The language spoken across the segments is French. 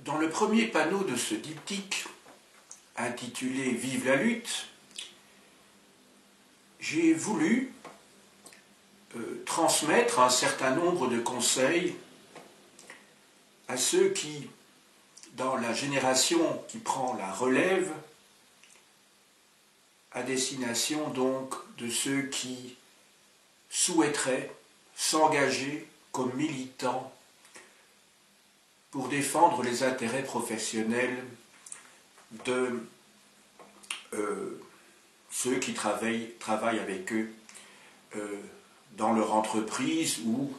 Dans le premier panneau de ce diptyque, intitulé « Vive la lutte », j'ai voulu transmettre un certain nombre de conseils à ceux qui, dans la génération qui prend la relève, à destination donc de ceux qui souhaiteraient s'engager comme militants pour défendre les intérêts professionnels de ceux qui travaillent avec eux dans leur entreprise ou,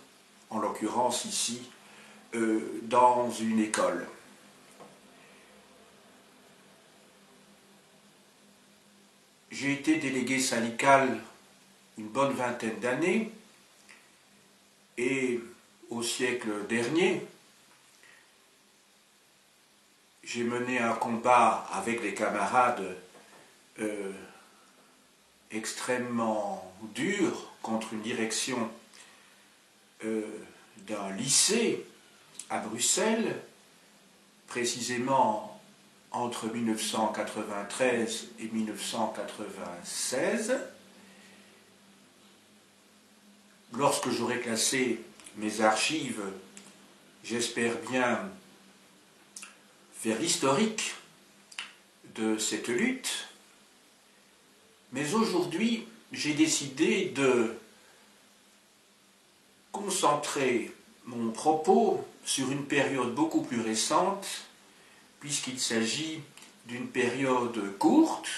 en l'occurrence ici, dans une école. J'ai été délégué syndical une bonne vingtaine d'années et au siècle dernier, j'ai mené un combat avec des camarades extrêmement dur contre une direction d'un lycée à Bruxelles, précisément entre 1993 et 1996. Lorsque j'aurai classé mes archives, j'espère bien faire l'historique de cette lutte. Mais aujourd'hui, j'ai décidé de concentrer mon propos sur une période beaucoup plus récente, puisqu'il s'agit d'une période courte,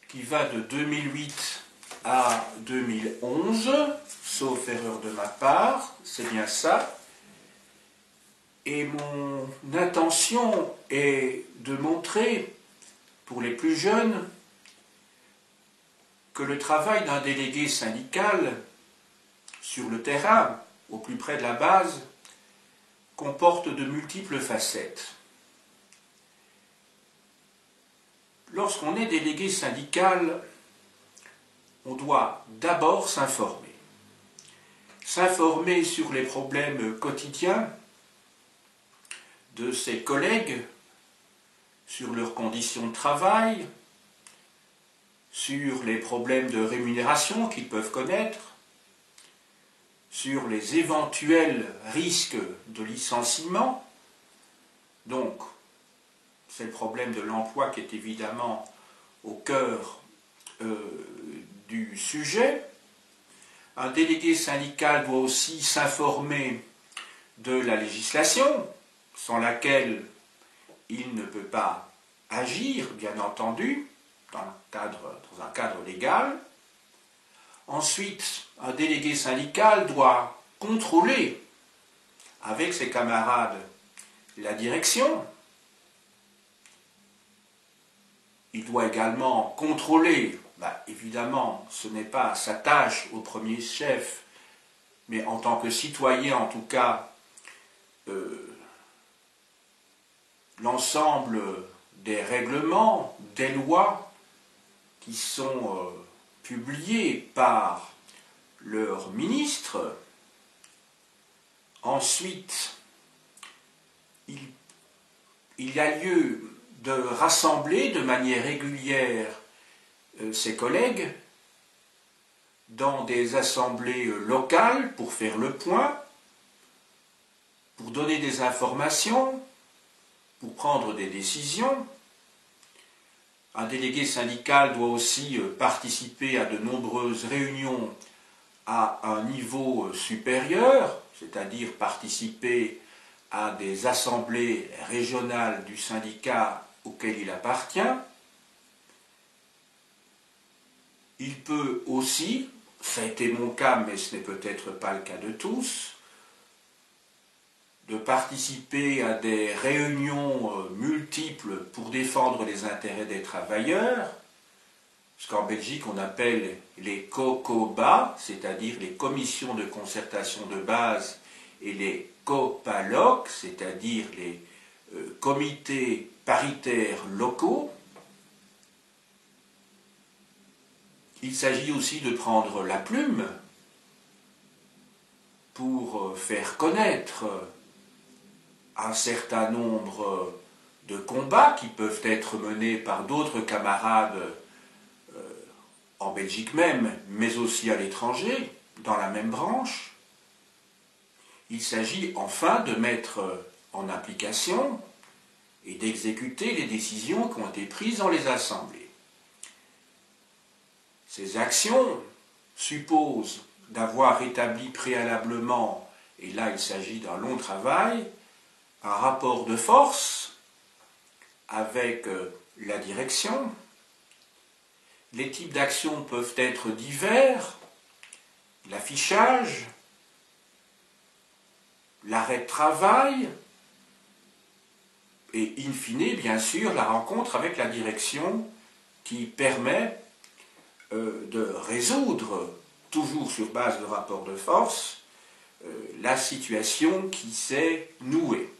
qui va de 2008 à 2011, sauf erreur de ma part, c'est bien ça. Et mon intention est de montrer, pour les plus jeunes, que le travail d'un délégué syndical sur le terrain, au plus près de la base, comporte de multiples facettes. Lorsqu'on est délégué syndical, on doit d'abord s'informer. S'informer sur les problèmes quotidiens de ses collègues, sur leurs conditions de travail, sur les problèmes de rémunération qu'ils peuvent connaître, sur les éventuels risques de licenciement. Donc, c'est le problème de l'emploi qui est évidemment au cœur du sujet. Un délégué syndical doit aussi s'informer de la législation, sans laquelle il ne peut pas agir, bien entendu, dans un cadre légal. Ensuite, un délégué syndical doit contrôler avec ses camarades la direction. Il doit également contrôler, évidemment, ce n'est pas sa tâche au premier chef, mais en tant que citoyen, en tout cas, l'ensemble des règlements, des lois qui sont publiés par leur ministre. Ensuite, il y a lieu de rassembler de manière régulière ses collègues dans des assemblées locales pour faire le point, pour donner des informations, pour prendre des décisions. Un délégué syndical doit aussi participer à de nombreuses réunions à un niveau supérieur, c'est-à-dire participer à des assemblées régionales du syndicat auquel il appartient. Il peut aussi, ça a été mon cas, mais ce n'est peut-être pas le cas de tous, de participer à des réunions multiples pour défendre les intérêts des travailleurs, ce qu'en Belgique on appelle les COCOBA, c'est-à-dire les commissions de concertation de base, et les COPALOC, c'est-à-dire les comités paritaires locaux. Il s'agit aussi de prendre la plume pour faire connaître un certain nombre de combats qui peuvent être menés par d'autres camarades en Belgique même, mais aussi à l'étranger, dans la même branche. Il s'agit enfin de mettre en application et d'exécuter les décisions qui ont été prises dans les assemblées. Ces actions supposent d'avoir établi préalablement, et là il s'agit d'un long travail, un rapport de force avec la direction. Les types d'actions peuvent être divers, l'affichage, l'arrêt de travail, et in fine, bien sûr, la rencontre avec la direction qui permet de résoudre, toujours sur base de rapport de force, la situation qui s'est nouée.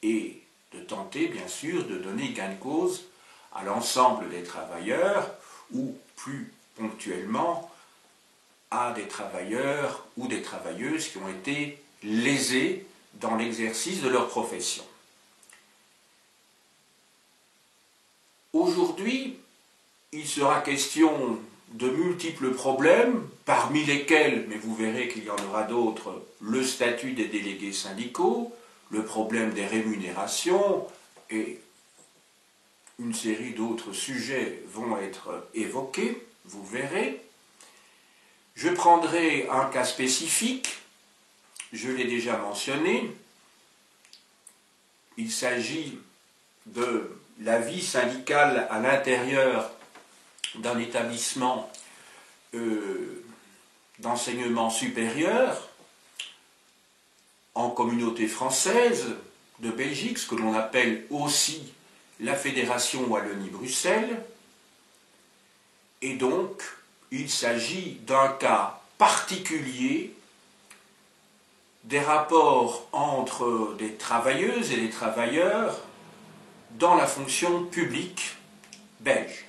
Et de tenter, bien sûr, de donner gain de cause à l'ensemble des travailleurs, ou plus ponctuellement, à des travailleurs ou des travailleuses qui ont été lésés dans l'exercice de leur profession. Aujourd'hui, il sera question de multiples problèmes, parmi lesquels, mais vous verrez qu'il y en aura d'autres, le statut des délégués syndicaux, le problème des rémunérations et une série d'autres sujets vont être évoqués, vous verrez. Je prendrai un cas spécifique, je l'ai déjà mentionné, il s'agit de la vie syndicale à l'intérieur d'un établissement d'enseignement supérieur en communauté française de Belgique, ce que l'on appelle aussi la Fédération Wallonie-Bruxelles. Et donc, il s'agit d'un cas particulier des rapports entre des travailleuses et des travailleurs dans la fonction publique belge.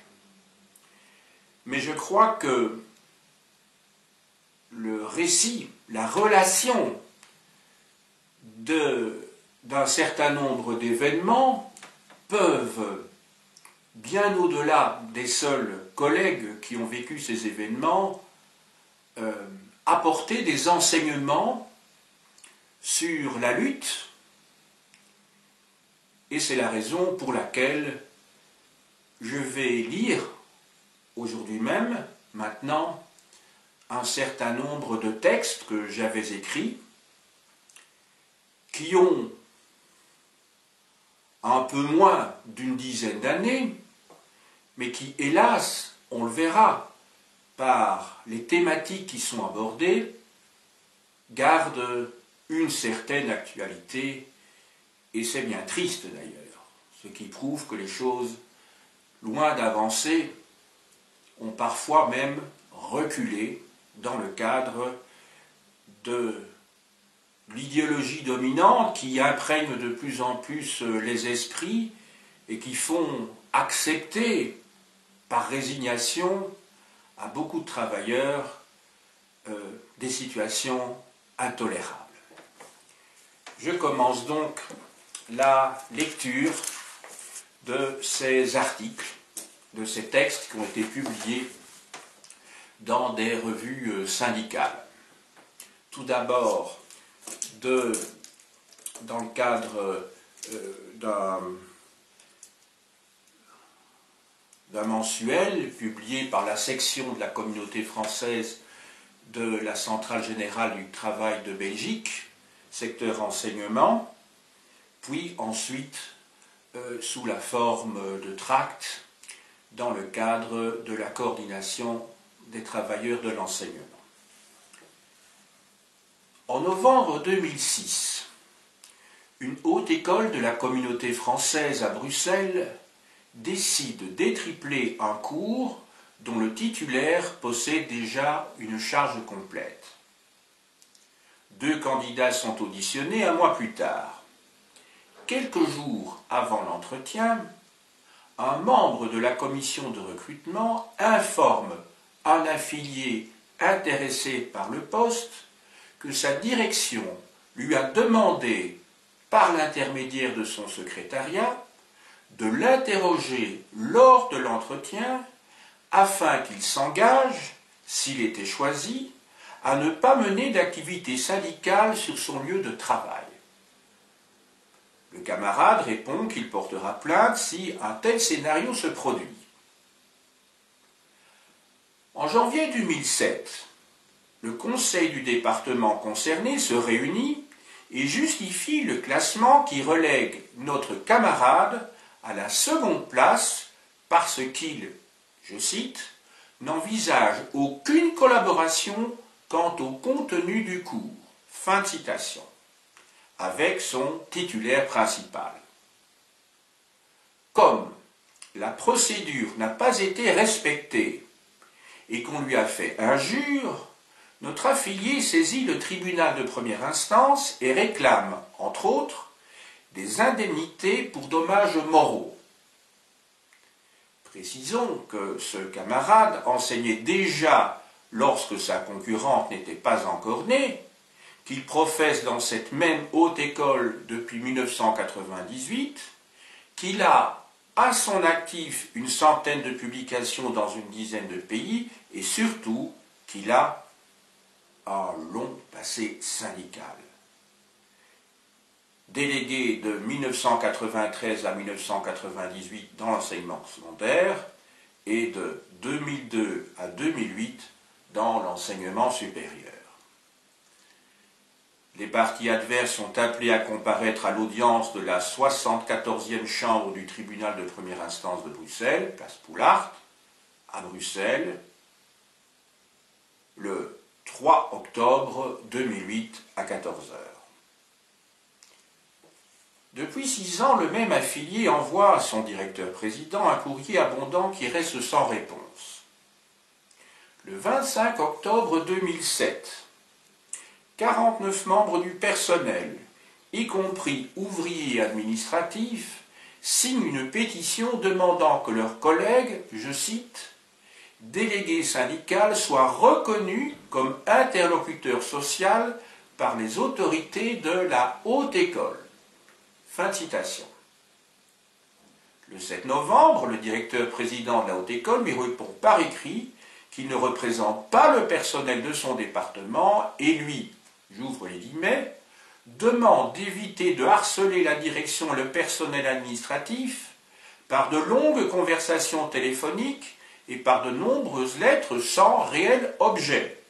Mais je crois que le récit, la relation d'un certain nombre d'événements peuvent, bien au-delà des seuls collègues qui ont vécu ces événements, apporter des enseignements sur la lutte, et c'est la raison pour laquelle je vais lire aujourd'hui même, maintenant, un certain nombre de textes que j'avais écrits, qui ont un peu moins d'une dizaine d'années, mais qui, hélas, on le verra, par les thématiques qui sont abordées, gardent une certaine actualité, et c'est bien triste d'ailleurs, ce qui prouve que les choses, loin d'avancer, ont parfois même reculé dans le cadre de l'idéologie dominante qui imprègne de plus en plus les esprits et qui font accepter par résignation à beaucoup de travailleurs des situations intolérables. Je commence donc la lecture de ces articles, de ces textes qui ont été publiés dans des revues syndicales. Tout d'abord, dans le cadre d'un mensuel publié par la section de la communauté française de la Centrale Générale du Travail de Belgique, secteur enseignement, puis ensuite sous la forme de tracts dans le cadre de la coordination des travailleurs de l'enseignement. En novembre 2006, une haute école de la communauté française à Bruxelles décide d'étripler un cours dont le titulaire possède déjà une charge complète. 2 candidats sont auditionnés un mois plus tard. Quelques jours avant l'entretien, un membre de la commission de recrutement informe un affilié intéressé par le poste que sa direction lui a demandé par l'intermédiaire de son secrétariat, de l'interroger lors de l'entretien afin qu'il s'engage, s'il était choisi, à ne pas mener d'activité syndicale sur son lieu de travail. Le camarade répond qu'il portera plainte si un tel scénario se produit. En janvier 2007, le conseil du département concerné se réunit et justifie le classement qui relègue notre camarade à la seconde place parce qu'il, je cite, n'envisage aucune collaboration quant au contenu du cours, fin de citation, avec son titulaire principal. Comme la procédure n'a pas été respectée et qu'on lui a fait injure, notre affilié saisit le tribunal de première instance et réclame, entre autres, des indemnités pour dommages moraux. Précisons que ce camarade enseignait déjà lorsque sa concurrente n'était pas encore née, qu'il professe dans cette même haute école depuis 1998, qu'il a à son actif une centaine de publications dans une dizaine de pays et surtout qu'il a un long passé syndical. Délégué de 1993 à 1998 dans l'enseignement secondaire et de 2002 à 2008 dans l'enseignement supérieur. Les parties adverses sont appelées à comparaître à l'audience de la 74e chambre du tribunal de première instance de Bruxelles, place Poulart, à Bruxelles, le 3 octobre 2008 à 14 h. Depuis 6 ans, le même affilié envoie à son directeur-président un courrier abondant qui reste sans réponse. Le 25 octobre 2007, 49 membres du personnel, y compris ouvriers et administratifs, signent une pétition demandant que leurs collègues, je cite, « délégué syndical soit reconnu comme interlocuteur social par les autorités de la haute école ». Fin de citation. Le 7 novembre, le directeur-président de la haute école lui répond par écrit qu'il ne représente pas le personnel de son département et lui, j'ouvre les guillemets, demande d'éviter de harceler la direction et le personnel administratif par de longues conversations téléphoniques et par de nombreuses lettres sans réel objet.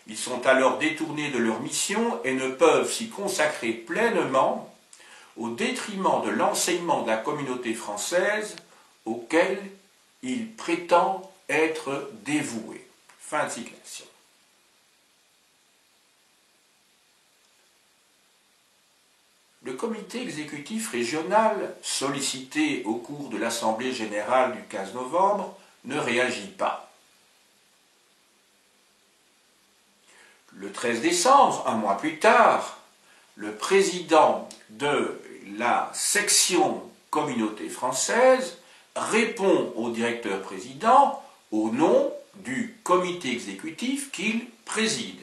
Ils sont alors détournés de leur mission et ne peuvent s'y consacrer pleinement au détriment de l'enseignement de la communauté française auquel il prétend être dévoué. Fin de citation. Le comité exécutif régional, sollicité au cours de l'Assemblée générale du 15 novembre, ne réagit pas. Le 13 décembre, un mois plus tard, le président de la section communauté française répond au directeur-président au nom du comité exécutif qu'il préside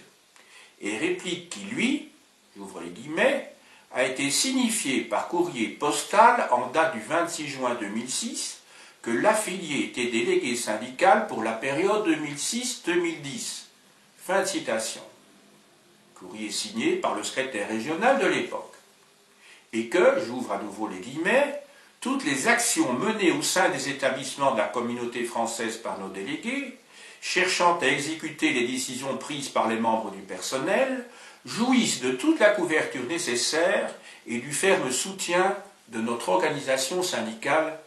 et réplique qui, lui, j'ouvre les guillemets, a été signifié par courrier postal en date du 26 juin 2006 que l'affilié était délégué syndical pour la période 2006-2010. Fin de citation. Courrier signé par le secrétaire régional de l'époque. Et que, j'ouvre à nouveau les guillemets, toutes les actions menées au sein des établissements de la communauté française par nos délégués, cherchant à exécuter les décisions prises par les membres du personnel, jouissent de toute la couverture nécessaire et du ferme soutien de notre organisation syndicale.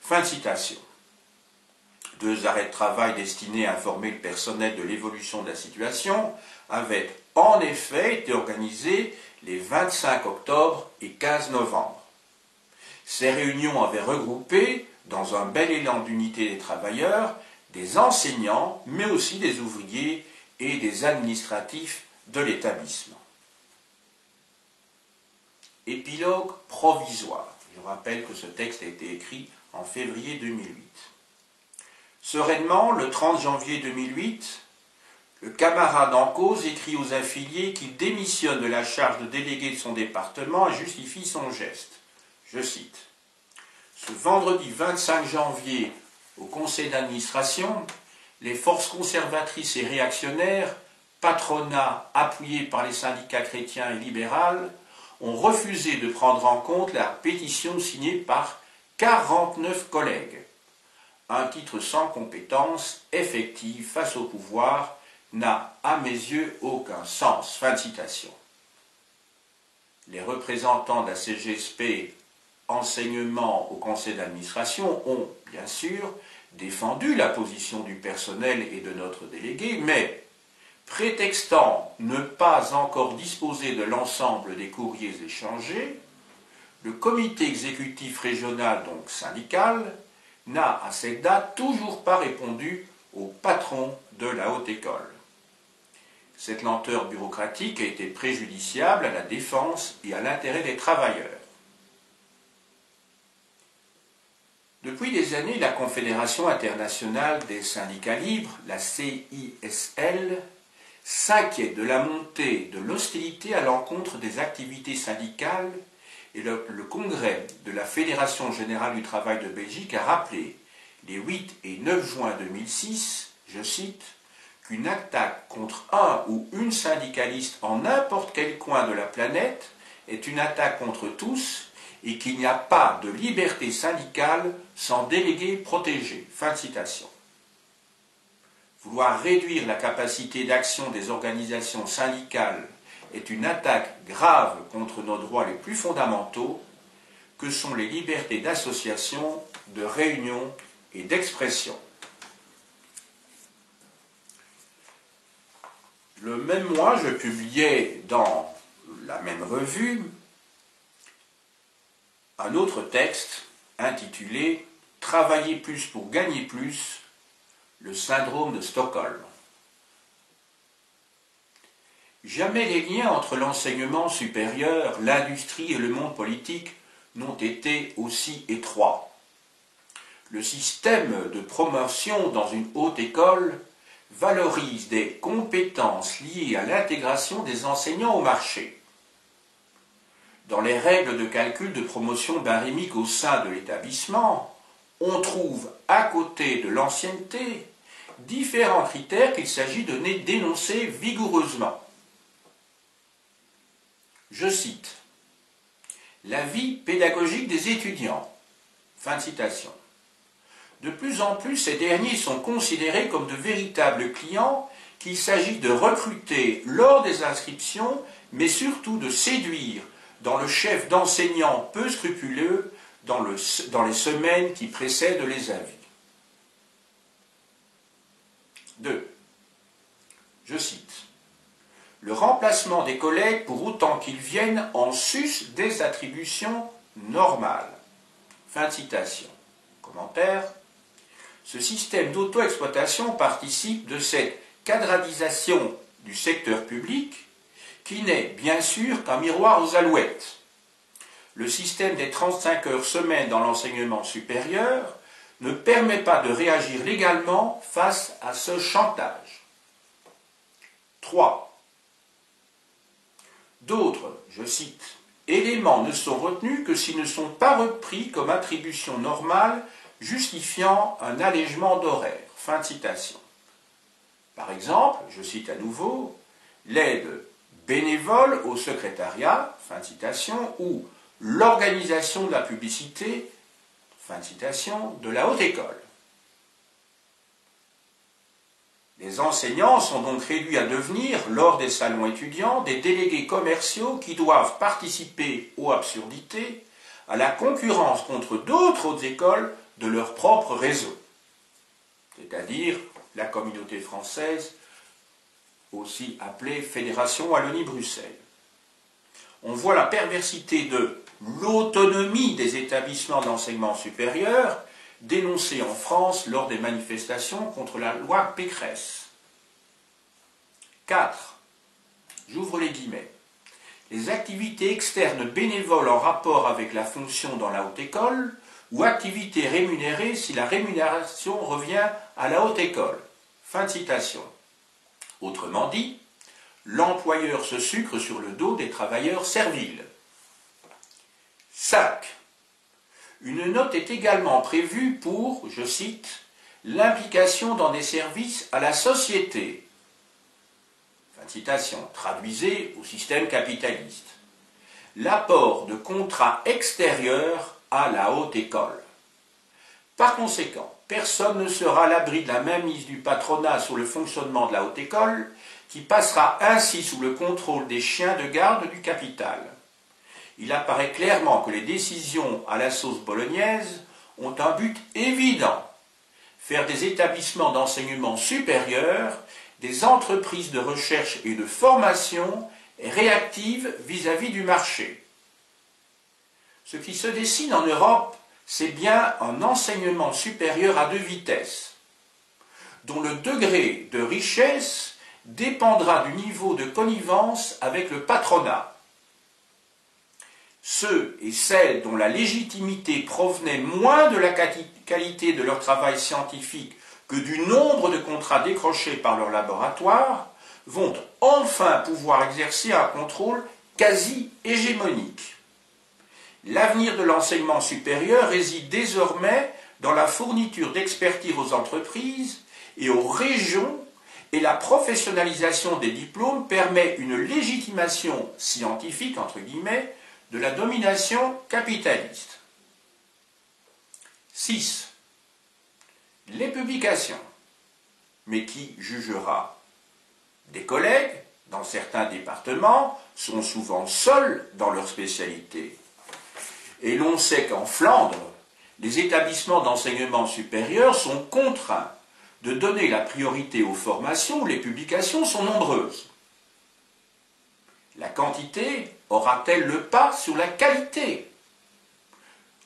Fin de citation. 2 arrêts de travail destinés à informer le personnel de l'évolution de la situation avaient en effet été organisés les 25 octobre et 15 novembre. Ces réunions avaient regroupé, dans un bel élan d'unité des travailleurs, des enseignants, mais aussi des ouvriers et des administratifs de l'établissement. Épilogue provisoire. Je rappelle que ce texte a été écrit en février 2008. Sereinement, le 30 janvier 2008, Le camarade en cause écrit aux affiliés qu'il démissionne de la charge de délégué de son département et justifie son geste. Je cite. Ce vendredi 25 janvier, au conseil d'administration, les forces conservatrices et réactionnaires, patronat appuyé par les syndicats chrétiens et libéraux, ont refusé de prendre en compte la pétition signée par 49 collègues. Un titre sans compétence effective face au pouvoir n'a, à mes yeux, aucun sens. Fin de citation. Les représentants de la CGSP enseignement au conseil d'administration ont, bien sûr, défendu la position du personnel et de notre délégué, mais, prétextant ne pas encore disposer de l'ensemble des courriers échangés, le comité exécutif régional, donc syndical, n'a à cette date toujours pas répondu au patron de la haute école. Cette lenteur bureaucratique a été préjudiciable à la défense et à l'intérêt des travailleurs. Depuis des années, la Confédération internationale des syndicats libres, la CISL, s'inquiète de la montée de l'hostilité à l'encontre des activités syndicales et le congrès de la Fédération générale du travail de Belgique a rappelé les 8 et 9 juin 2006, je cite, qu'une attaque contre un ou une syndicaliste en n'importe quel coin de la planète est une attaque contre tous et qu'il n'y a pas de liberté syndicale sans délégué protégé. Fin de citation. Vouloir réduire la capacité d'action des organisations syndicales est une attaque grave contre nos droits les plus fondamentaux, que sont les libertés d'association, de réunion et d'expression. Le même mois, je publiais dans la même revue un autre texte intitulé « Travailler plus pour gagner plus, le syndrome de Stockholm ». Jamais les liens entre l'enseignement supérieur, l'industrie et le monde politique n'ont été aussi étroits. Le système de promotion dans une haute école valorise des compétences liées à l'intégration des enseignants au marché. Dans les règles de calcul de promotion barémique au sein de l'établissement, on trouve, à côté de l'ancienneté, différents critères qu'il s'agit de dénoncer vigoureusement. Je cite, « La vie pédagogique des étudiants ». Fin de citation. De plus en plus, ces derniers sont considérés comme de véritables clients qu'il s'agit de recruter lors des inscriptions, mais surtout de séduire dans le chef d'enseignants peu scrupuleux dans les semaines qui précèdent les avis. 2. Je cite. « Le remplacement des collègues pour autant qu'ils viennent en sus des attributions normales. » Fin de citation. Commentaire. Ce système d'auto-exploitation participe de cette quadradisation du secteur public qui n'est bien sûr qu'un miroir aux alouettes. Le système des 35 heures semaine dans l'enseignement supérieur ne permet pas de réagir légalement face à ce chantage. 3. D'autres, je cite, éléments ne sont retenus que s'ils ne sont pas repris comme attribution normale justifiant un allègement d'horaire. Fin de citation. Par exemple, je cite à nouveau, l'aide bénévole au secrétariat, fin de citation, ou l'organisation de la publicité, fin de citation, de la haute école. Les enseignants sont donc réduits à devenir, lors des salons étudiants, des délégués commerciaux qui doivent participer aux absurdités, à la concurrence contre d'autres hautes écoles de leur propre réseau, c'est-à-dire la communauté française, aussi appelée Fédération Wallonie-Bruxelles. On voit la perversité de l'autonomie des établissements d'enseignement supérieur dénoncée en France lors des manifestations contre la loi Pécresse. 4. J'ouvre les guillemets. Les activités externes bénévoles en rapport avec la fonction dans la haute école ou activités rémunérées si la rémunération revient à la haute école. Fin de citation. Autrement dit, l'employeur se sucre sur le dos des travailleurs serviles. 5. Une note est également prévue pour, je cite, l'implication dans des services à la société. Fin de citation, traduisez au système capitaliste. L'apport de contrats extérieurs à la haute école. Par conséquent, personne ne sera à l'abri de la mainmise du patronat sur le fonctionnement de la haute école, qui passera ainsi sous le contrôle des chiens de garde du capital. Il apparaît clairement que les décisions à la sauce bolognaise ont un but évident: faire des établissements d'enseignement supérieur des entreprises de recherche et de formation réactives vis-à-vis du marché. Ce qui se dessine en Europe, c'est bien un enseignement supérieur à 2 vitesses, dont le degré de richesse dépendra du niveau de connivence avec le patronat. Ceux et celles dont la légitimité provenait moins de la qualité de leur travail scientifique que du nombre de contrats décrochés par leur laboratoire vont enfin pouvoir exercer un contrôle quasi hégémonique. L'avenir de l'enseignement supérieur réside désormais dans la fourniture d'expertise aux entreprises et aux régions, et la professionnalisation des diplômes permet une légitimation scientifique, entre guillemets, de la domination capitaliste. 6. Les publications. Mais qui jugera? Des collègues, dans certains départements, sont souvent seuls dans leur spécialité. Et l'on sait qu'en Flandre, les établissements d'enseignement supérieur sont contraints de donner la priorité aux formations où les publications sont nombreuses. La quantité aura-t-elle le pas sur la qualité?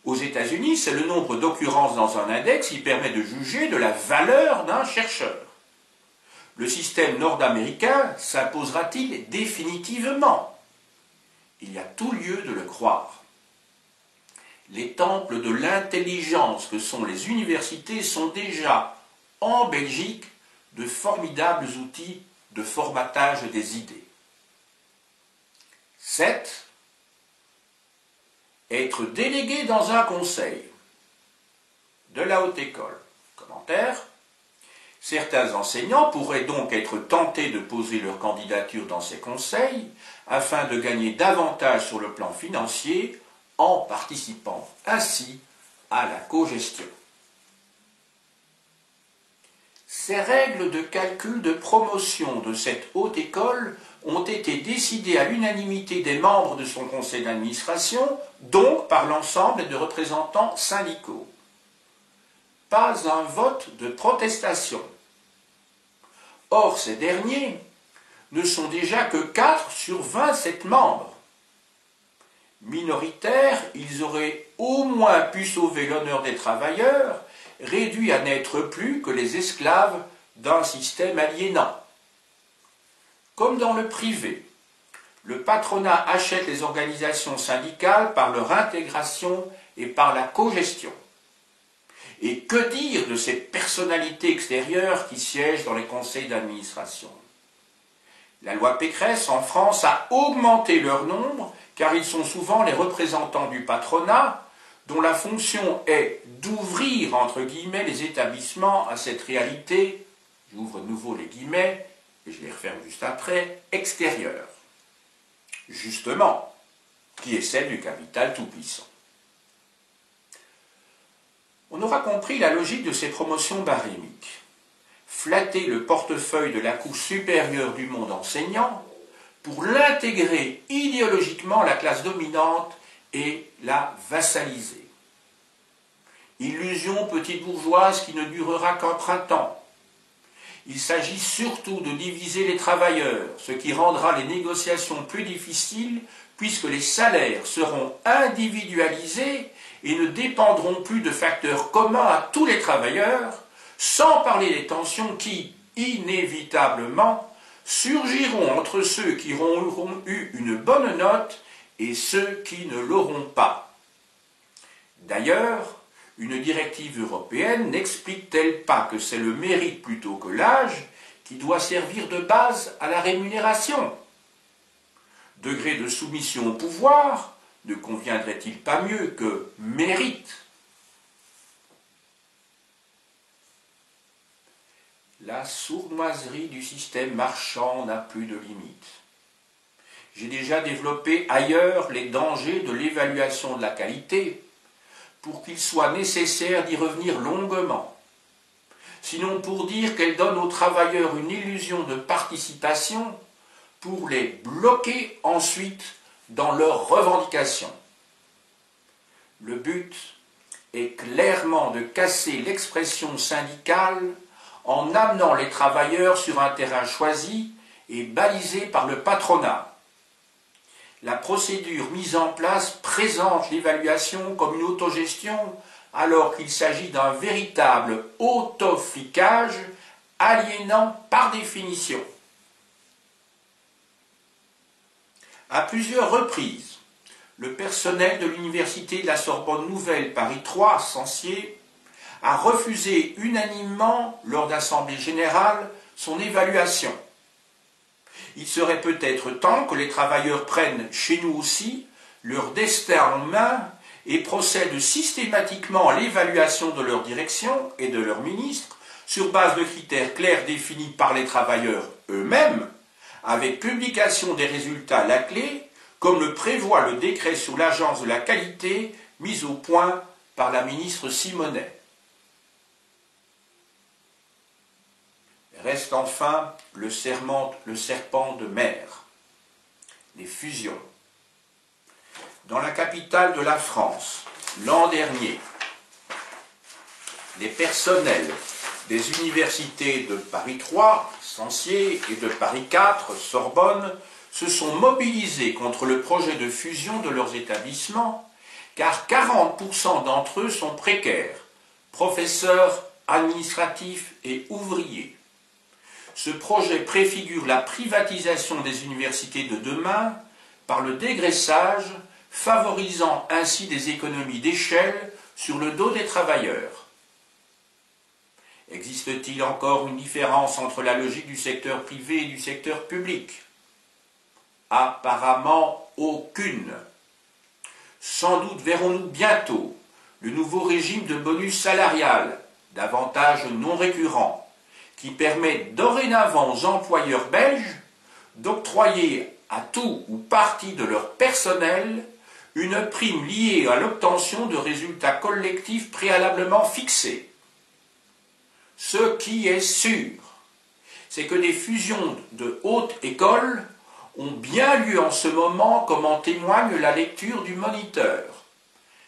Aux États-Unis, c'est le nombre d'occurrences dans un index qui permet de juger de la valeur d'un chercheur. Le système nord-américain s'imposera-t-il définitivement? Il y a tout lieu de le croire. Les temples de l'intelligence que sont les universités sont déjà, en Belgique, de formidables outils de formatage des idées. 7. Être délégué dans un conseil de la haute école. Commentaire. Certains enseignants pourraient donc être tentés de poser leur candidature dans ces conseils afin de gagner davantage sur le plan financier en participant ainsi à la cogestion. Ces règles de calcul de promotion de cette haute école ont été décidées à l'unanimité des membres de son conseil d'administration, donc par l'ensemble des représentants syndicaux. Pas un vote de protestation. Or, ces derniers ne sont déjà que 4 sur 27 membres. Minoritaires, ils auraient au moins pu sauver l'honneur des travailleurs, réduits à n'être plus que les esclaves d'un système aliénant. Comme dans le privé, le patronat achète les organisations syndicales par leur intégration et par la cogestion. Et que dire de ces personnalités extérieures qui siègent dans les conseils d'administration? La loi Pécresse en France a augmenté leur nombre car ils sont souvent les représentants du patronat dont la fonction est d'ouvrir entre guillemets les établissements à cette réalité, j'ouvre de nouveau les guillemets et je les referme juste après, extérieure. Justement, qui est celle du capital tout-puissant. On aura compris la logique de ces promotions barémiques. Flatter le portefeuille de la couche supérieure du monde enseignant pour l'intégrer idéologiquement à la classe dominante et la vassaliser. Illusion petite bourgeoise qui ne durera qu'un printemps. Il s'agit surtout de diviser les travailleurs, ce qui rendra les négociations plus difficiles puisque les salaires seront individualisés et ne dépendront plus de facteurs communs à tous les travailleurs, sans parler des tensions qui, inévitablement, surgiront entre ceux qui auront eu une bonne note et ceux qui ne l'auront pas. D'ailleurs, une directive européenne n'explique-t-elle pas que c'est le mérite plutôt que l'âge qui doit servir de base à la rémunération. Degré de soumission au pouvoir, ne conviendrait-il pas mieux que mérite? La sournoiserie du système marchand n'a plus de limite. J'ai déjà développé ailleurs les dangers de l'évaluation de la qualité pour qu'il soit nécessaire d'y revenir longuement. Sinon pour dire qu'elle donne aux travailleurs une illusion de participation pour les bloquer ensuite dans leurs revendications. Le but est clairement de casser l'expression syndicale en amenant les travailleurs sur un terrain choisi et balisé par le patronat. La procédure mise en place présente l'évaluation comme une autogestion alors qu'il s'agit d'un véritable autoflicage aliénant par définition. À plusieurs reprises, le personnel de l'université de la Sorbonne Nouvelle Paris 3, Censier, a refusé unanimement, lors d'assemblée générale, son évaluation. Il serait peut-être temps que les travailleurs prennent, chez nous aussi, leur destin en main et procèdent systématiquement à l'évaluation de leur direction et de leurs ministres sur base de critères clairs définis par les travailleurs eux-mêmes, avec publication des résultats à la clé, comme le prévoit le décret sur l'agence de la qualité mis au point par la ministre Simonet. Reste enfin le serpent de mer, les fusions. Dans la capitale de la France, l'an dernier, les personnels des universités de Paris 3, Censier, et de Paris 4, Sorbonne, se sont mobilisés contre le projet de fusion de leurs établissements, car 40% d'entre eux sont précaires, professeurs, administratifs et ouvriers. Ce projet préfigure la privatisation des universités de demain par le dégraissage, favorisant ainsi des économies d'échelle sur le dos des travailleurs. Existe-t-il encore une différence entre la logique du secteur privé et du secteur public? Apparemment aucune. Sans doute verrons-nous bientôt le nouveau régime de bonus salarial, d'avantages non récurrents, qui permet dorénavant aux employeurs belges d'octroyer à tout ou partie de leur personnel une prime liée à l'obtention de résultats collectifs préalablement fixés. Ce qui est sûr, c'est que des fusions de haute école ont bien lieu en ce moment, comme en témoigne la lecture du Moniteur.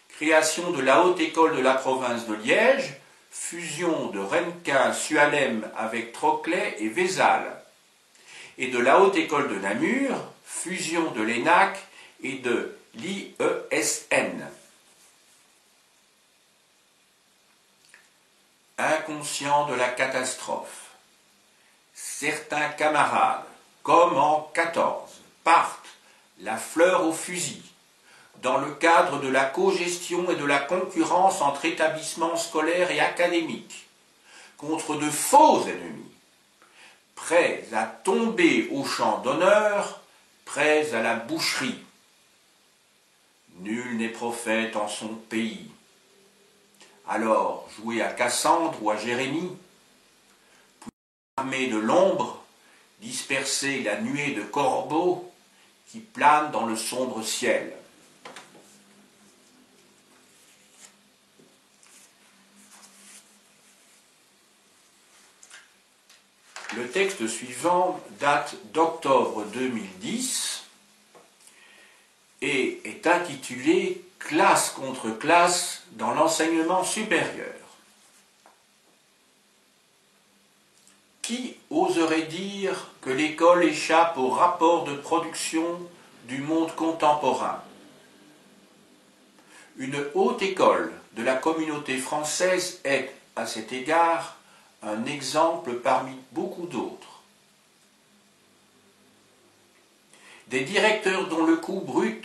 Création de la haute école de la province de Liège, fusion de Rennes-Sualem avec Troclay et Vézal, et de la haute école de Namur, fusion de l'ENAC et de l'IESN. Inconscient de la catastrophe, certains camarades, comme en 14, partent, la fleur au fusil, dans le cadre de la cogestion et de la concurrence entre établissements scolaires et académiques, contre de faux ennemis, prêts à tomber au champ d'honneur, prêts à la boucherie. Nul n'est prophète en son pays. Alors, jouez à Cassandre ou à Jérémie, puis armés de l'ombre, dispersez la nuée de corbeaux qui planent dans le sombre ciel. Le texte suivant date d'octobre 2010 et est intitulé « Classe contre classe dans l'enseignement supérieur ». Qui oserait dire que l'école échappe au rapport de production du monde contemporain? Une haute école de la communauté française est, à cet égard, un exemple parmi beaucoup d'autres. Des directeurs dont le coût brut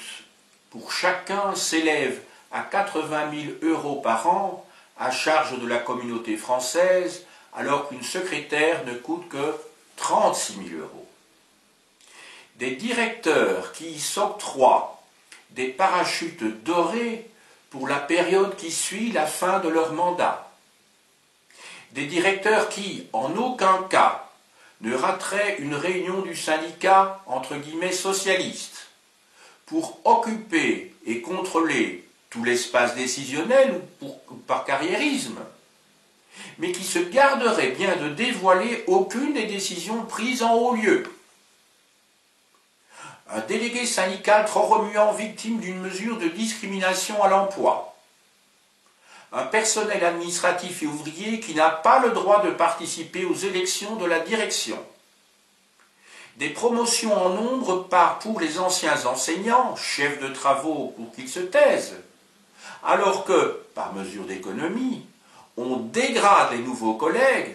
pour chacun s'élève à 80 000 € par an à charge de la communauté française, alors qu'une secrétaire ne coûte que 36 000 euros. Des directeurs qui s'octroient des parachutes dorés pour la période qui suit la fin de leur mandat. Des directeurs qui, en aucun cas, ne rateraient une réunion du syndicat entre guillemets socialiste pour occuper et contrôler tout l'espace décisionnel ou par carriérisme, mais qui se garderaient bien de dévoiler aucune des décisions prises en haut lieu. Un délégué syndical trop remuant victime d'une mesure de discrimination à l'emploi. Un personnel administratif et ouvrier qui n'a pas le droit de participer aux élections de la direction. Des promotions en nombre pour les anciens enseignants, chefs de travaux pour qu'ils se taisent, alors que, par mesure d'économie, on dégrade les nouveaux collègues,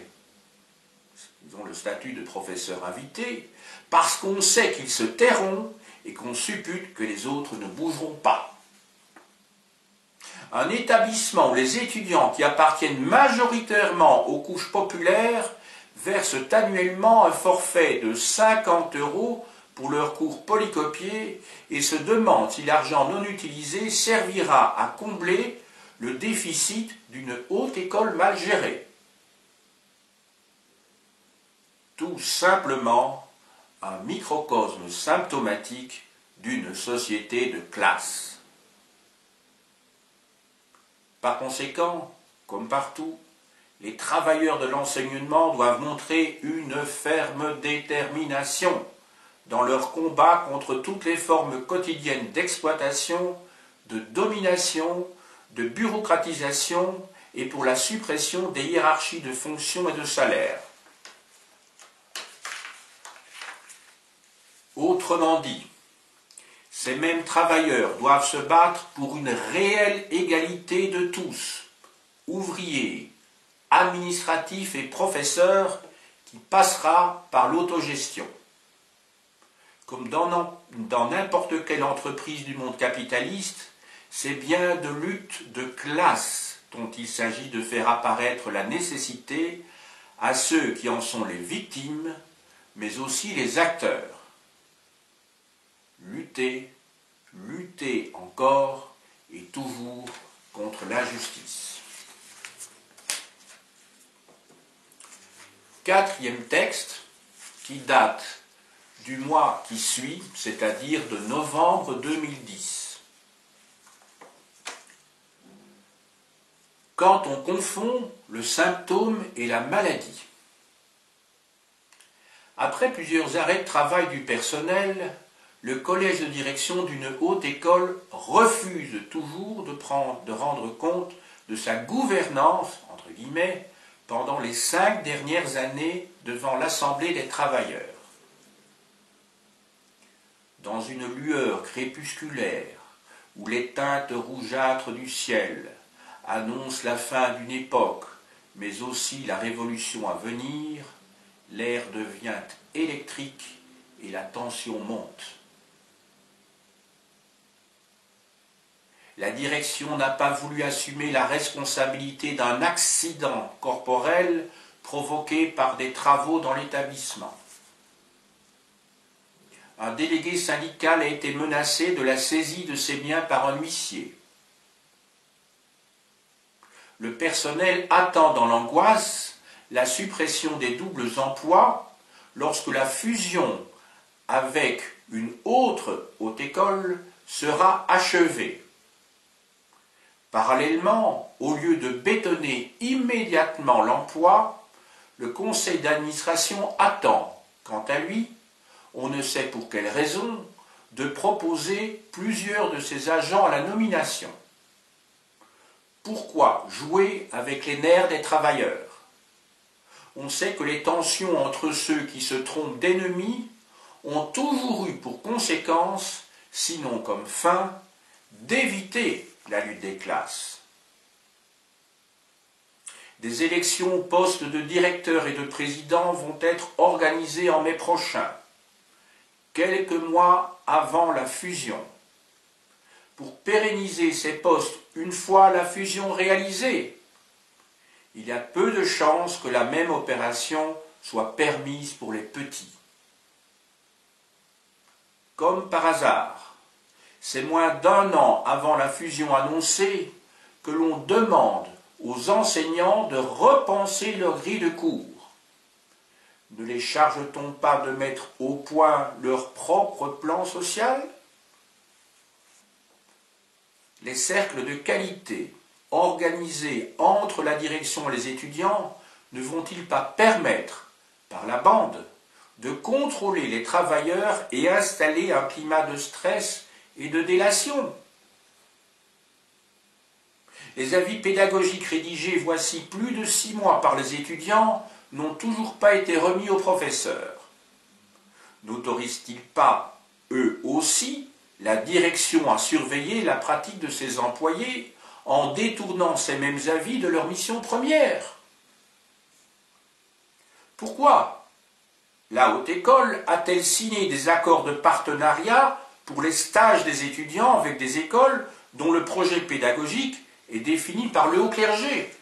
ils ont le statut de professeur invité, parce qu'on sait qu'ils se tairont et qu'on suppute que les autres ne bougeront pas. Un établissement où les étudiants qui appartiennent majoritairement aux couches populaires versent annuellement un forfait de 50 € pour leurs cours polycopiés et se demandent si l'argent non utilisé servira à combler le déficit d'une haute école mal gérée. Tout simplement un microcosme symptomatique d'une société de classe. Par conséquent, comme partout, les travailleurs de l'enseignement doivent montrer une ferme détermination dans leur combat contre toutes les formes quotidiennes d'exploitation, de domination, de bureaucratisation et pour la suppression des hiérarchies de fonctions et de salaires. Autrement dit, ces mêmes travailleurs doivent se battre pour une réelle égalité de tous, ouvriers, administratifs et professeurs, qui passera par l'autogestion. Comme dans n'importe quelle entreprise du monde capitaliste, c'est bien de lutte de classe dont il s'agit de faire apparaître la nécessité à ceux qui en sont les victimes, mais aussi les acteurs. Lutter, lutter encore et toujours contre l'injustice. Quatrième texte qui date du mois qui suit, c'est-à-dire de novembre 2010. Quand on confond le symptôme et la maladie. Après plusieurs arrêts de travail du personnel, le collège de direction d'une haute école refuse toujours de rendre compte de sa gouvernance, entre guillemets, pendant les 5 dernières années devant l'Assemblée des travailleurs. Dans une lueur crépusculaire, où les teintes rougeâtres du ciel annoncent la fin d'une époque, mais aussi la révolution à venir, l'air devient électrique et la tension monte. La direction n'a pas voulu assumer la responsabilité d'un accident corporel provoqué par des travaux dans l'établissement. Un délégué syndical a été menacé de la saisie de ses biens par un huissier. Le personnel attend dans l'angoisse la suppression des doubles emplois lorsque la fusion avec une autre haute école sera achevée. Parallèlement, au lieu de bétonner immédiatement l'emploi, le conseil d'administration attend, quant à lui, on ne sait pour quelle raison, de proposer plusieurs de ses agents à la nomination. Pourquoi jouer avec les nerfs des travailleurs? On sait que les tensions entre ceux qui se trompent d'ennemis ont toujours eu pour conséquence, sinon comme fin, d'éviter la lutte des classes. Des élections au poste de directeur et de président vont être organisées en mai prochain, quelques mois avant la fusion. Pour pérenniser ces postes une fois la fusion réalisée, il y a peu de chances que la même opération soit permise pour les petits. Comme par hasard, c'est moins d'un an avant la fusion annoncée que l'on demande aux enseignants de repenser leur grille de cours. Ne les charge-t-on pas de mettre au point leur propre plan social? Les cercles de qualité organisés entre la direction et les étudiants ne vont-ils pas permettre, par la bande, de contrôler les travailleurs et installer un climat de stress et de délation? Les avis pédagogiques rédigés voici plus de 6 mois par les étudiants n'ont toujours pas été remis aux professeurs. N'autorisent-ils pas, eux aussi, la direction à surveiller la pratique de ses employés en détournant ces mêmes avis de leur mission première? Pourquoi la Haute École a-t-elle signé des accords de partenariat pour les stages des étudiants avec des écoles dont le projet pédagogique est défini par le haut clergé?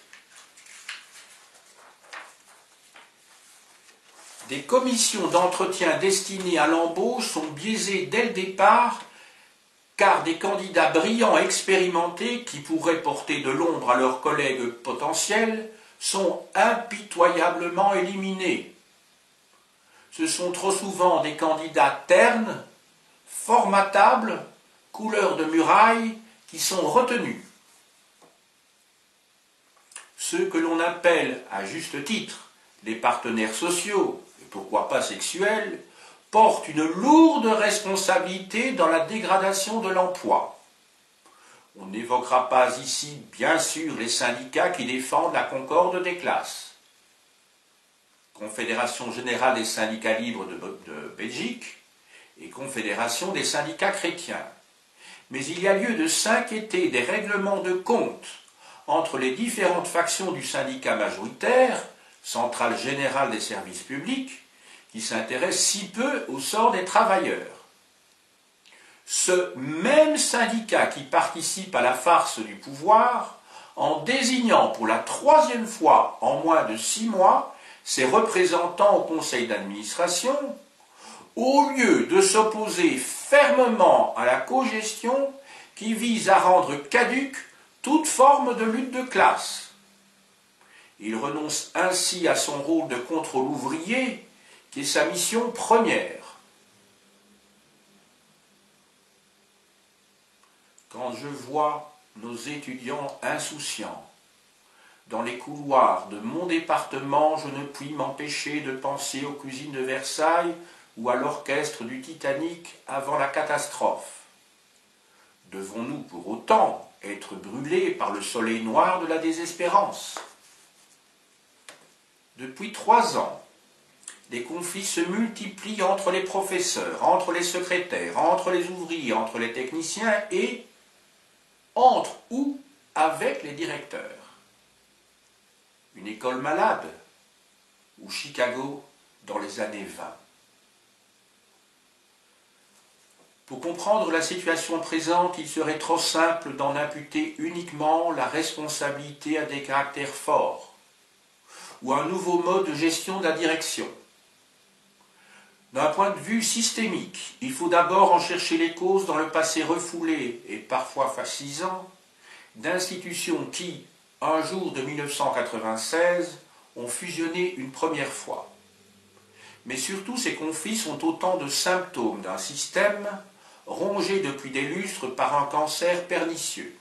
Des commissions d'entretien destinées à l'embauche sont biaisées dès le départ, car des candidats brillants et expérimentés qui pourraient porter de l'ombre à leurs collègues potentiels sont impitoyablement éliminés. Ce sont trop souvent des candidats ternes, formatables, couleur de muraille, qui sont retenus. Ceux que l'on appelle, à juste titre, les partenaires sociaux, et pourquoi pas sexuels, portent une lourde responsabilité dans la dégradation de l'emploi. On n'évoquera pas ici, bien sûr, les syndicats qui défendent la concorde des classes. Confédération générale des syndicats libres de Belgique et Confédération des syndicats chrétiens. Mais il y a lieu de s'inquiéter des règlements de compte entre les différentes factions du syndicat majoritaire, Centrale générale des services publics, qui s'intéresse si peu au sort des travailleurs. Ce même syndicat qui participe à la farce du pouvoir, en désignant pour la 3e fois en moins de 6 mois ses représentants au conseil d'administration, au lieu de s'opposer fermement à la cogestion qui vise à rendre caduque toute forme de lutte de classe. Il renonce ainsi à son rôle de contrôle ouvrier, qui est sa mission première. Quand je vois nos étudiants insouciants dans les couloirs de mon département, je ne puis m'empêcher de penser aux cuisines de Versailles ou à l'orchestre du Titanic avant la catastrophe. Devons-nous pour autant être brûlés par le soleil noir de la désespérance? Depuis 3 ans, des conflits se multiplient entre les professeurs, entre les secrétaires, entre les ouvriers, entre les techniciens et entre ou avec les directeurs. Une école malade ou Chicago dans les années 20. Pour comprendre la situation présente, il serait trop simple d'en imputer uniquement la responsabilité à des caractères forts ou à un nouveau mode de gestion de la direction. D'un point de vue systémique, il faut d'abord en chercher les causes dans le passé refoulé et parfois fascisant d'institutions qui, un jour de 1996, ont fusionné une première fois. Mais surtout, ces conflits sont autant de symptômes d'un système rongé depuis des lustres par un cancer pernicieux.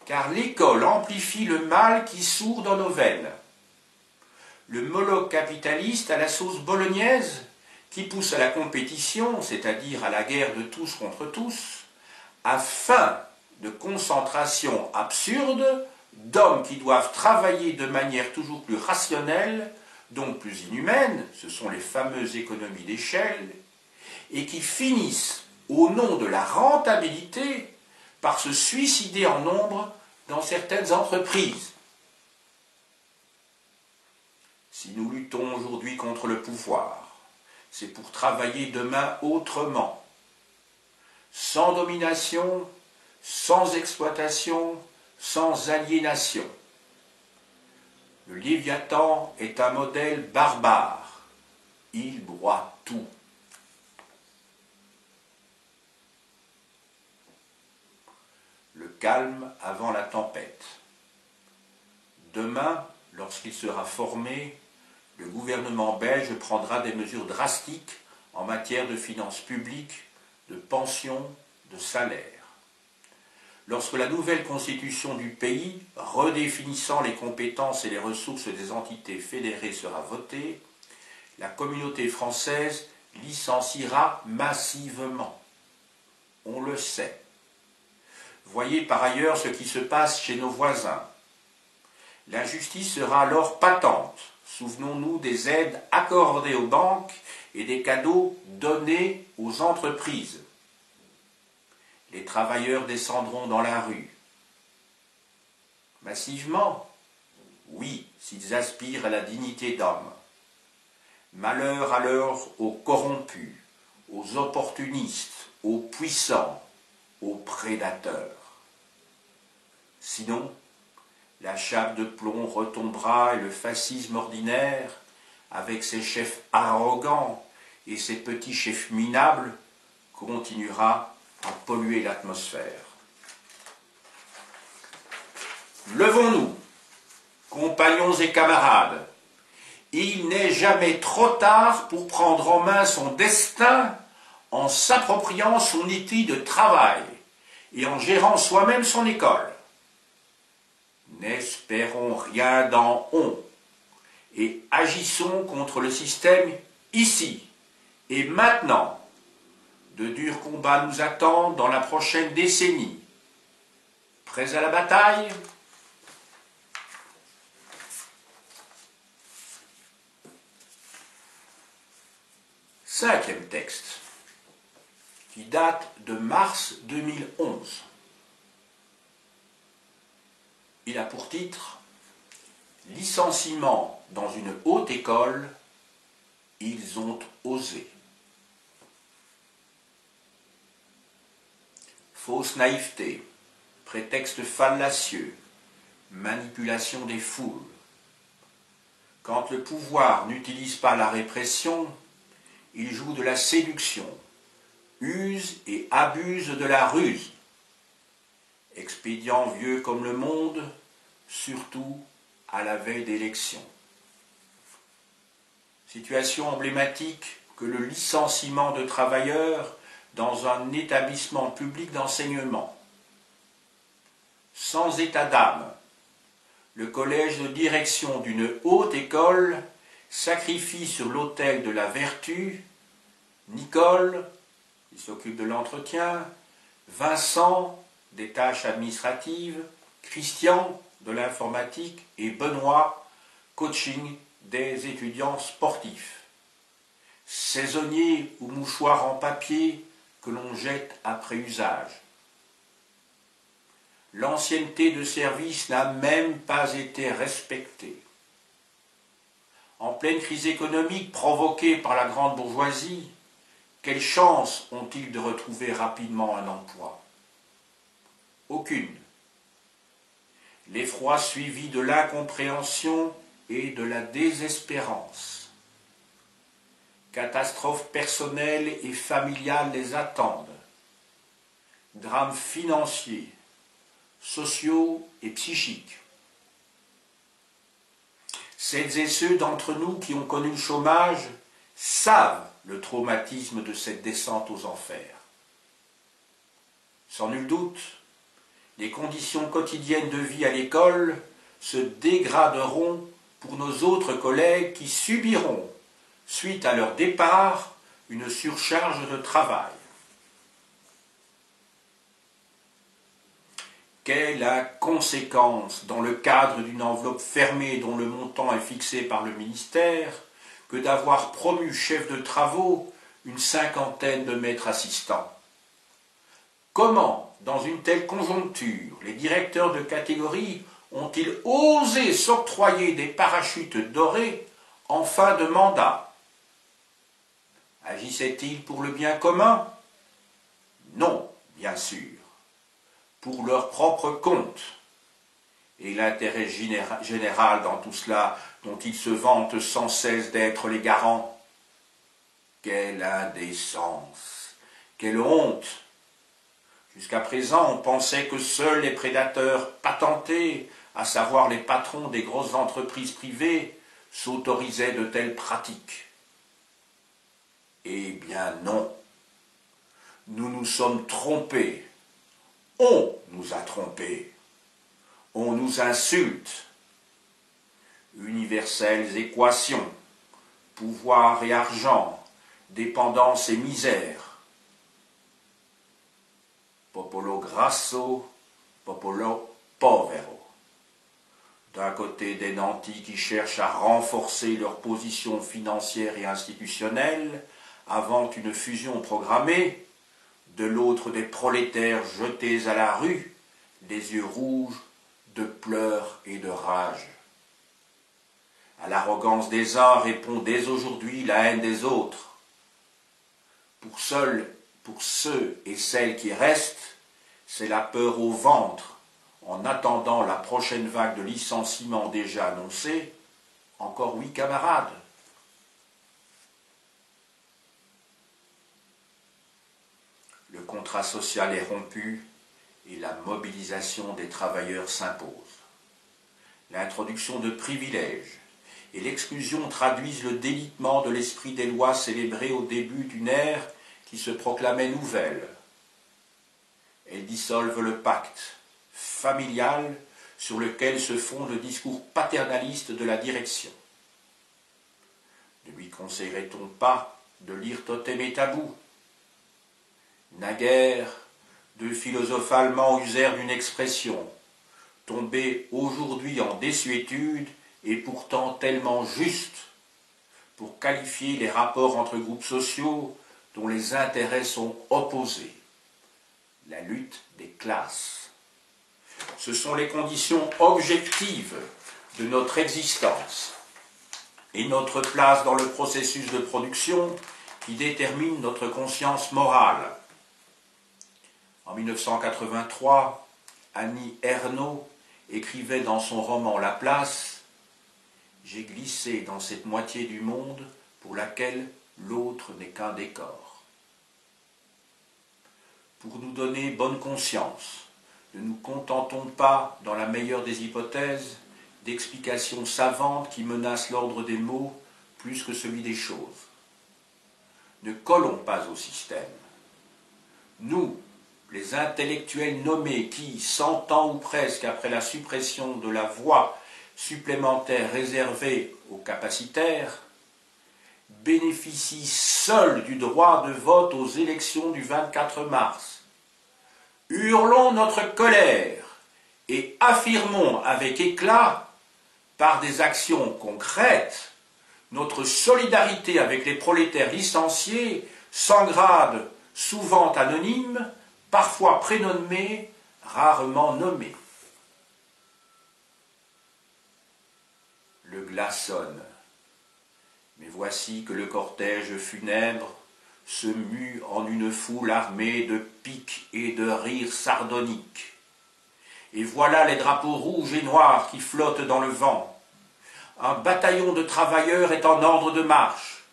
Car l'école amplifie le mal qui sourd dans nos veines. Le Moloch capitaliste à la sauce bolognaise, qui pousse à la compétition, c'est-à-dire à la guerre de tous contre tous, à fin de concentration absurde d'hommes qui doivent travailler de manière toujours plus rationnelle, donc plus inhumaine, ce sont les fameuses économies d'échelle, et qui finissent, au nom de la rentabilité, par se suicider en nombre dans certaines entreprises. Si nous luttons aujourd'hui contre le pouvoir, c'est pour travailler demain autrement, sans domination, sans exploitation, sans aliénation. Le Léviathan est un modèle barbare. Il broie tout. Le calme avant la tempête. Demain, lorsqu'il sera formé, le gouvernement belge prendra des mesures drastiques en matière de finances publiques, de pensions, de salaires. Lorsque la nouvelle constitution du pays, redéfinissant les compétences et les ressources des entités fédérées sera votée, la communauté française licenciera massivement. On le sait. Voyez par ailleurs ce qui se passe chez nos voisins. L'injustice sera alors patente. Souvenons-nous des aides accordées aux banques et des cadeaux donnés aux entreprises. Les travailleurs descendront dans la rue. Massivement? Oui, s'ils aspirent à la dignité d'homme. Malheur alors aux corrompus, aux opportunistes, aux puissants, aux prédateurs. Sinon, la chape de plomb retombera et le fascisme ordinaire, avec ses chefs arrogants et ses petits chefs minables, continuera à polluer l'atmosphère. Levons-nous, compagnons et camarades. Il n'est jamais trop tard pour prendre en main son destin en s'appropriant son outil de travail et en gérant soi-même son école. N'espérons rien d'en on et agissons contre le système ici et maintenant. De durs combats nous attendent dans la prochaine décennie. Prêts à la bataille? Cinquième texte, qui date de mars 2011. Il a pour titre « Licenciement dans une haute école, ils ont osé ». Fausse naïveté, prétexte fallacieux, manipulation des foules. Quand le pouvoir n'utilise pas la répression, il joue de la séduction, use et abuse de la ruse. Expédient vieux comme le monde, surtout à la veille d'élections. Situation emblématique que le licenciement de travailleurs dans un établissement public d'enseignement. Sans état d'âme, le collège de direction d'une haute école sacrifie sur l'autel de la vertu Nicole, qui s'occupe de l'entretien, Vincent, des tâches administratives, Christian, de l'informatique, et Benoît, coaching des étudiants sportifs. Saisonniers ou mouchoirs en papier que l'on jette après usage. L'ancienneté de service n'a même pas été respectée. En pleine crise économique provoquée par la grande bourgeoisie, quelle chance ont-ils de retrouver rapidement un emploi? Aucune. L'effroi suivi de l'incompréhension et de la désespérance. Catastrophes personnelles et familiales les attendent. Drames financiers, sociaux et psychiques. Celles et ceux d'entre nous qui ont connu le chômage savent le traumatisme de cette descente aux enfers. Sans nul doute, les conditions quotidiennes de vie à l'école se dégraderont pour nos autres collègues qui subiront, suite à leur départ, une surcharge de travail. Quelle inconséquence, dans le cadre d'une enveloppe fermée dont le montant est fixé par le ministère, que d'avoir promu chef de travaux une cinquantaine de maîtres assistants. Comment, dans une telle conjoncture, les directeurs de catégorie ont-ils osé s'octroyer des parachutes dorés en fin de mandat? Agissaient-ils pour le bien commun? Non, bien sûr. Pour leur propre compte. et l'intérêt général dans tout cela, dont ils se vantent sans cesse d'être les garants. Quelle indécence! Quelle honte! Jusqu'à présent, on pensait que seuls les prédateurs patentés, à savoir les patrons des grosses entreprises privées, s'autorisaient de telles pratiques. Eh bien non. Nous nous sommes trompés. On nous a trompés. On nous insulte. Universelles équations, pouvoir et argent, dépendance et misère. Popolo grasso, popolo povero. D'un côté des nantis qui cherchent à renforcer leur position financière et institutionnelle avant une fusion programmée, de l'autre des prolétaires jetés à la rue, les yeux rouges de pleurs et de rage. À l'arrogance des uns répond dès aujourd'hui la haine des autres. Pour ceux et celles qui restent, c'est la peur au ventre, en attendant la prochaine vague de licenciements déjà annoncée. Encore oui, camarades. Le contrat social est rompu et la mobilisation des travailleurs s'impose. L'introduction de privilèges et l'exclusion traduisent le délitement de l'esprit des lois célébrées au début d'une ère qui se proclamait nouvelle. Elles dissolvent le pacte familial sur lequel se fonde le discours paternaliste de la direction. Ne lui conseillerait-on pas de lire Totem et Tabou? Naguère, deux philosophes allemands usèrent d'une expression, tombée aujourd'hui en désuétude et pourtant tellement juste, pour qualifier les rapports entre groupes sociaux dont les intérêts sont opposés. La lutte des classes. Ce sont les conditions objectives de notre existence et notre place dans le processus de production qui déterminent notre conscience morale. En 1983, Annie Ernaux écrivait dans son roman La Place « J'ai glissé dans cette moitié du monde pour laquelle l'autre n'est qu'un décor. » Pour nous donner bonne conscience, ne nous contentons pas, dans la meilleure des hypothèses, d'explications savantes qui menacent l'ordre des mots plus que celui des choses. Ne collons pas au système. Nous, les intellectuels nommés qui, 100 ans ou presque après la suppression de la voie supplémentaire réservée aux capacitaires, bénéficient seuls du droit de vote aux élections du 24 mars. Hurlons notre colère et affirmons avec éclat, par des actions concrètes, notre solidarité avec les prolétaires licenciés, sans grade, souvent anonymes, parfois prénommés, rarement nommés. Le glas sonne, mais voici que le cortège funèbre se mue en une foule armée de piques et de rires sardoniques. Et voilà les drapeaux rouges et noirs qui flottent dans le vent. Un bataillon de travailleurs est en ordre de marche.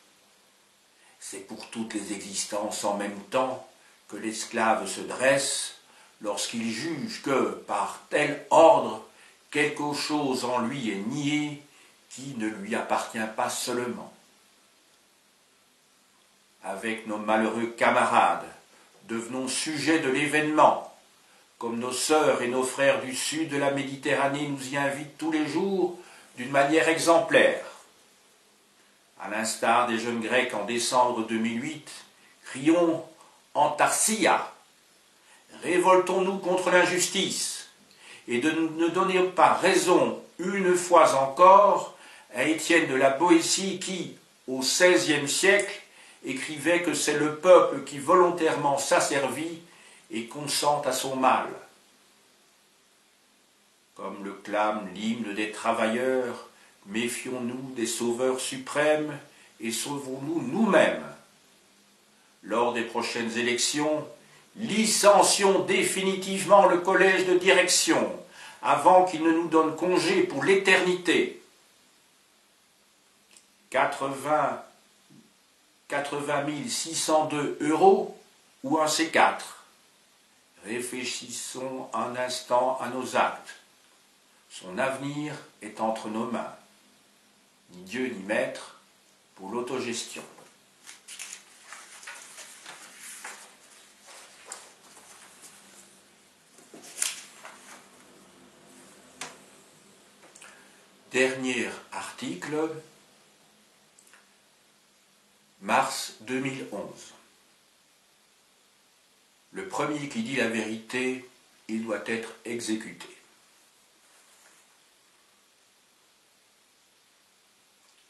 C'est pour toutes les existences en même temps que l'esclave se dresse lorsqu'il juge que, par tel ordre, quelque chose en lui est nié qui ne lui appartient pas seulement. Avec nos malheureux camarades, devenons sujets de l'événement, comme nos sœurs et nos frères du sud de la Méditerranée nous y invitent tous les jours d'une manière exemplaire. À l'instar des jeunes Grecs en décembre 2008, crions « Antarsia !» Révoltons-nous contre l'injustice et ne donnons pas raison une fois encore à Étienne de la Boétie qui, au XVIe siècle, écrivait que c'est le peuple qui volontairement s'asservit et consent à son mal. Comme le clame l'hymne des travailleurs, méfions-nous des sauveurs suprêmes et sauvons-nous nous-mêmes. Lors des prochaines élections, licencions définitivement le collège de direction, avant qu'il ne nous donne congé pour l'éternité. 80 602 € ou un C4. Réfléchissons un instant à nos actes. Son avenir est entre nos mains. Ni Dieu ni maître pour l'autogestion. Dernier article, mars 2011. Le premier qui dit la vérité, il doit être exécuté.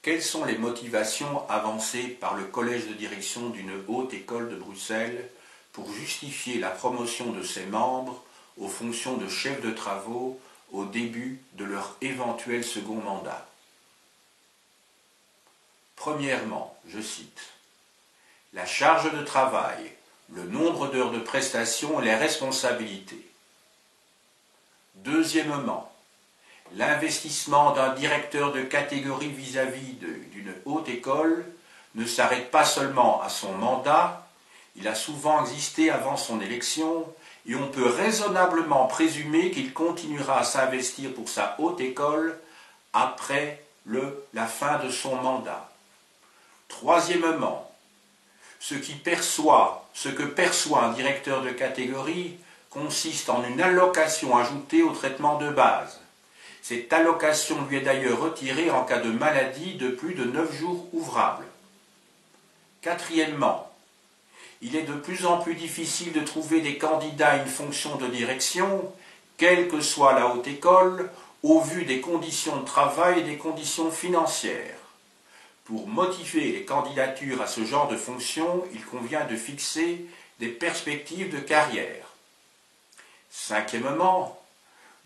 Quelles sont les motivations avancées par le collège de direction d'une haute école de Bruxelles pour justifier la promotion de ses membres aux fonctions de chef de travaux au début de leur éventuel second mandat? Premièrement, je cite, « La charge de travail, le nombre d'heures de prestation et les responsabilités. » Deuxièmement, l'investissement d'un directeur de catégorie vis-à-vis d'une haute école ne s'arrête pas seulement à son mandat, il a souvent existé avant son élection et on peut raisonnablement présumer qu'il continuera à s'investir pour sa haute école après la fin de son mandat. Troisièmement, ce que perçoit un directeur de catégorie consiste en une allocation ajoutée au traitement de base. Cette allocation lui est d'ailleurs retirée en cas de maladie de plus de 9 jours ouvrables. Quatrièmement, il est de plus en plus difficile de trouver des candidats à une fonction de direction, quelle que soit la haute école, au vu des conditions de travail et des conditions financières. Pour motiver les candidatures à ce genre de fonction, il convient de fixer des perspectives de carrière. Cinquièmement,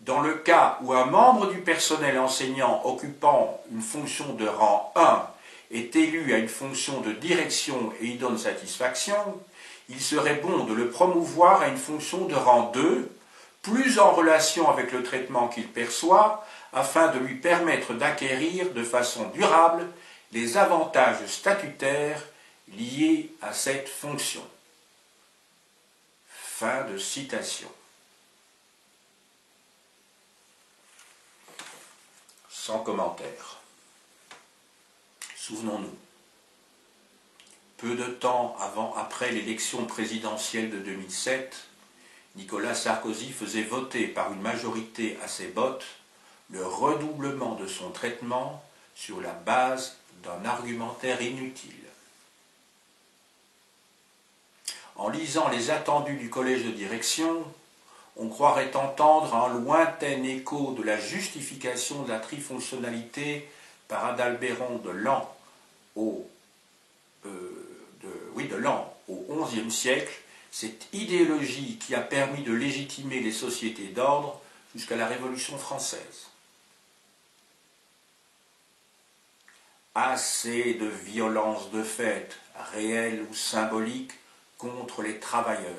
dans le cas où un membre du personnel enseignant occupant une fonction de rang 1 est élu à une fonction de direction et y donne satisfaction, il serait bon de le promouvoir à une fonction de rang 2, plus en relation avec le traitement qu'il perçoit, afin de lui permettre d'acquérir de façon durable les avantages statutaires liés à cette fonction. Fin de citation. Sans commentaire. Souvenons-nous, peu de temps après l'élection présidentielle de 2007, Nicolas Sarkozy faisait voter par une majorité à ses bottes le redoublement de son traitement sur la base d'un argumentaire inutile. En lisant les attendus du collège de direction, on croirait entendre un lointain écho de la justification de la trifonctionnalité par Adalbéron de Laon au XIe siècle, cette idéologie qui a permis de légitimer les sociétés d'ordre jusqu'à la Révolution française. Assez de violence de fait, réelle ou symbolique, contre les travailleurs.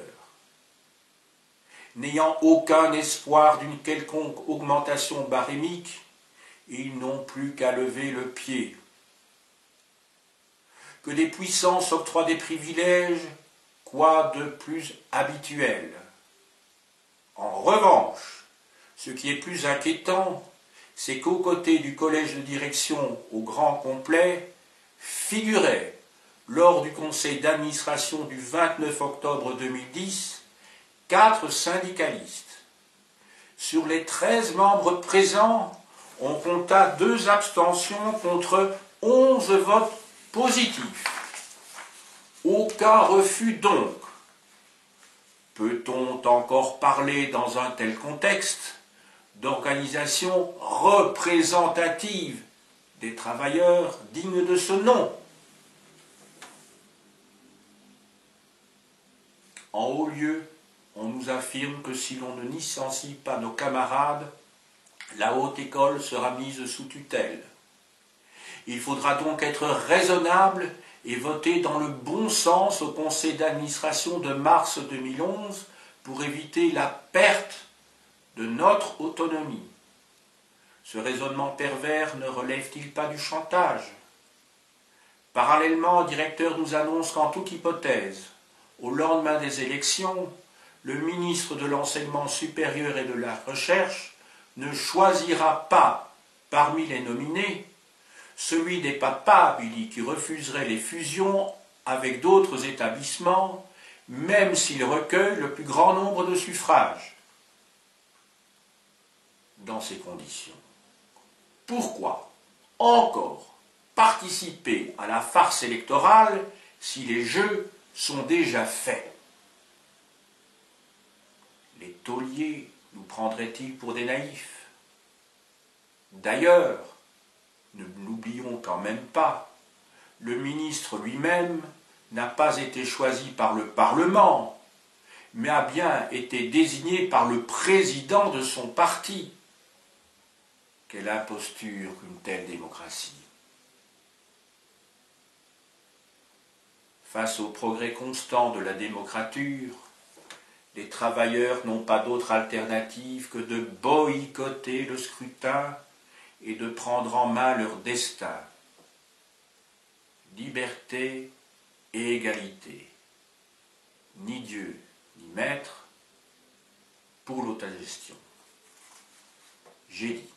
N'ayant aucun espoir d'une quelconque augmentation barémique, ils n'ont plus qu'à lever le pied. Que des puissances octroient des privilèges, quoi de plus habituel? En revanche, ce qui est plus inquiétant, c'est qu'aux côtés du collège de direction au grand complet figuraient, lors du conseil d'administration du 29 octobre 2010, 4 syndicalistes. Sur les 13 membres présents, on compta 2 abstentions contre 11 votes positifs. Aucun refus donc. Peut-on encore parler dans un tel contexte d'organisation représentative des travailleurs dignes de ce nom? En haut lieu, on nous affirme que si l'on ne licencie pas nos camarades, la haute école sera mise sous tutelle. Il faudra donc être raisonnable et voter dans le bon sens au conseil d'administration de mars 2011 pour éviter la perte de notre autonomie. Ce raisonnement pervers ne relève-t-il pas du chantage? Parallèlement, le directeur nous annonce qu'en toute hypothèse, au lendemain des élections, le ministre de l'Enseignement supérieur et de la Recherche ne choisira pas parmi les nominés celui des papables qui refuserait les fusions avec d'autres établissements, même s'il recueille le plus grand nombre de suffrages. Dans ces conditions, pourquoi encore participer à la farce électorale si les jeux sont déjà faits? Les tauliers nous prendraient-ils pour des naïfs? D'ailleurs, ne l'oublions quand même pas, le ministre lui-même n'a pas été choisi par le Parlement, mais a bien été désigné par le président de son parti. Quelle imposture qu'une telle démocratie! Face au progrès constant de la démocrature, les travailleurs n'ont pas d'autre alternative que de boycotter le scrutin et de prendre en main leur destin. Liberté et égalité. Ni Dieu, ni maître pour l'autogestion. J'ai dit.